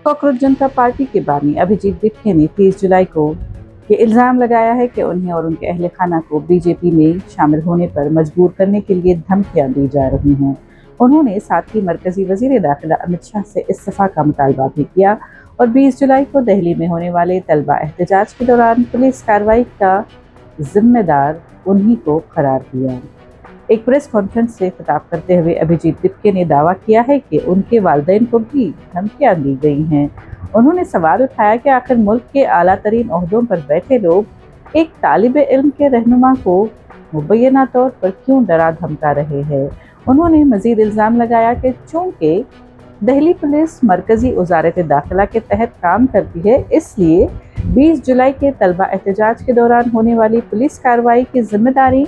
Cockroach जनता party के बानी अभिजीत दिप्के ने 30 जुलाई को ये इल्ज़ाम लगाया है कि उन्हें और उनके अहल खाना को बीजेपी में शामिल होने पर मजबूर करने के लिए धमकियां दी जा रही हैं। उन्होंने साथ ही मरकजी वज़ीर दाखिला अमित शाह से इस्तीफ़ा का मुतालबा भी किया और 20 जुलाई को दिल्ली में होने वाले तलबा एहतजाज के दौरान पुलिस कार्रवाई का जिम्मेदार उन्हीं को करार दिया। एक प्रेस कॉन्फ्रेंस से खिताब करते हुए अभिजीत दिप्के ने दावा किया है कि उनके वालिदैन को भी धमकियां दी गई हैं। उन्होंने सवाल उठाया कि आखिर मुल्क के आला तरीन ओहदों पर बैठे लोग एक तालिबे इल्म के रहनुमा को मुबैना तौर पर क्यों डरा धमका रहे हैं। उन्होंने मजीद इल्ज़ाम लगाया कि चूँकि दिल्ली पुलिस मरकजी वज़ारत दाखिला के तहत काम करती है, इसलिए 20 जुलाई के तलबा एहतजाज के दौरान होने वाली पुलिस कार्रवाई की जिम्मेदारी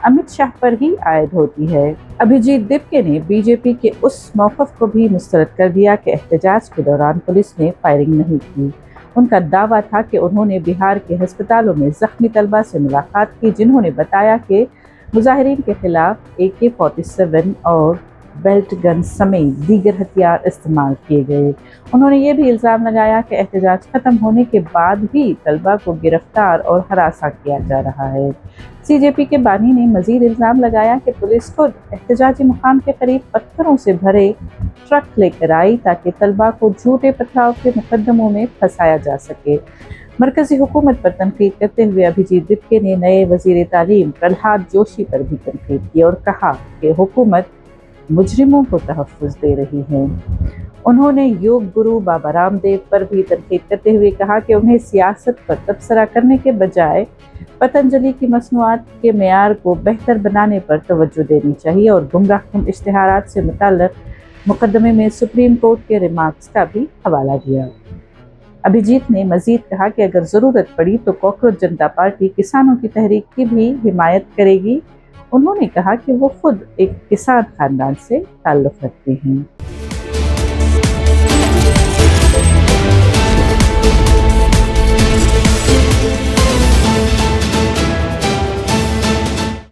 अमित शाह पर ही आयद होती है। अभिजीत दिप्के ने बीजेपी के उस मौक़िफ़ को भी मुस्तरद कर दिया कि एहतजाज के दौरान पुलिस ने फायरिंग नहीं की। उनका दावा था कि उन्होंने बिहार के अस्पतालों में ज़ख्मी तलबा से मुलाकात की, जिन्होंने बताया कि मुजाहिरीन के खिलाफ AK-47 और बेल्ट गन समेत दीगर हथियार इस्तेमाल किए गए। उन्होंने ये भी इल्ज़ाम लगाया कि एहतजाज ख़त्म होने के बाद भी तलबा को गिरफ्तार और हरासा किया जा रहा है। CJP के बानी ने मजीद इल्ज़ाम लगाया कि पुलिस खुद एहतजाजी मुकाम के करीब पत्थरों से भरे ट्रक लेकर आई ताकि तलबा को झूठे पथराव के मुकदमों में फंसाया जा सके। मरकजी हुकूमत पर तनकीद करते हुए अभिजीत दिप्के ने नए वज़ीर तालीम प्रहलाद जोशी पर भी तनकीद की और कहा कि हुकूमत मुजरिमों को तहफ़्फ़ुज़ दे रही है। उन्होंने योग गुरु बाबा रामदेव पर भी तनकीद करते हुए कहा कि उन्हें सियासत पर तबसरा करने के बजाय पतंजलि की मसनूआत के मेयार को बेहतर बनाने पर तवज्जो देनी चाहिए और गुमराहकुन इश्तिहारात से मुतल्लिक़ मुकदमे में सुप्रीम कोर्ट के रिमार्क्स का भी हवाला दिया। अभिजीत ने मजीद कहा कि अगर ज़रूरत पड़ी तो कॉकरोच जनता पार्टी किसानों की तहरीक की भी हिमायत करेगी। उन्होंने कहा कि वो खुद एक किसान खानदान से ताल्लुक़ रखते हैं।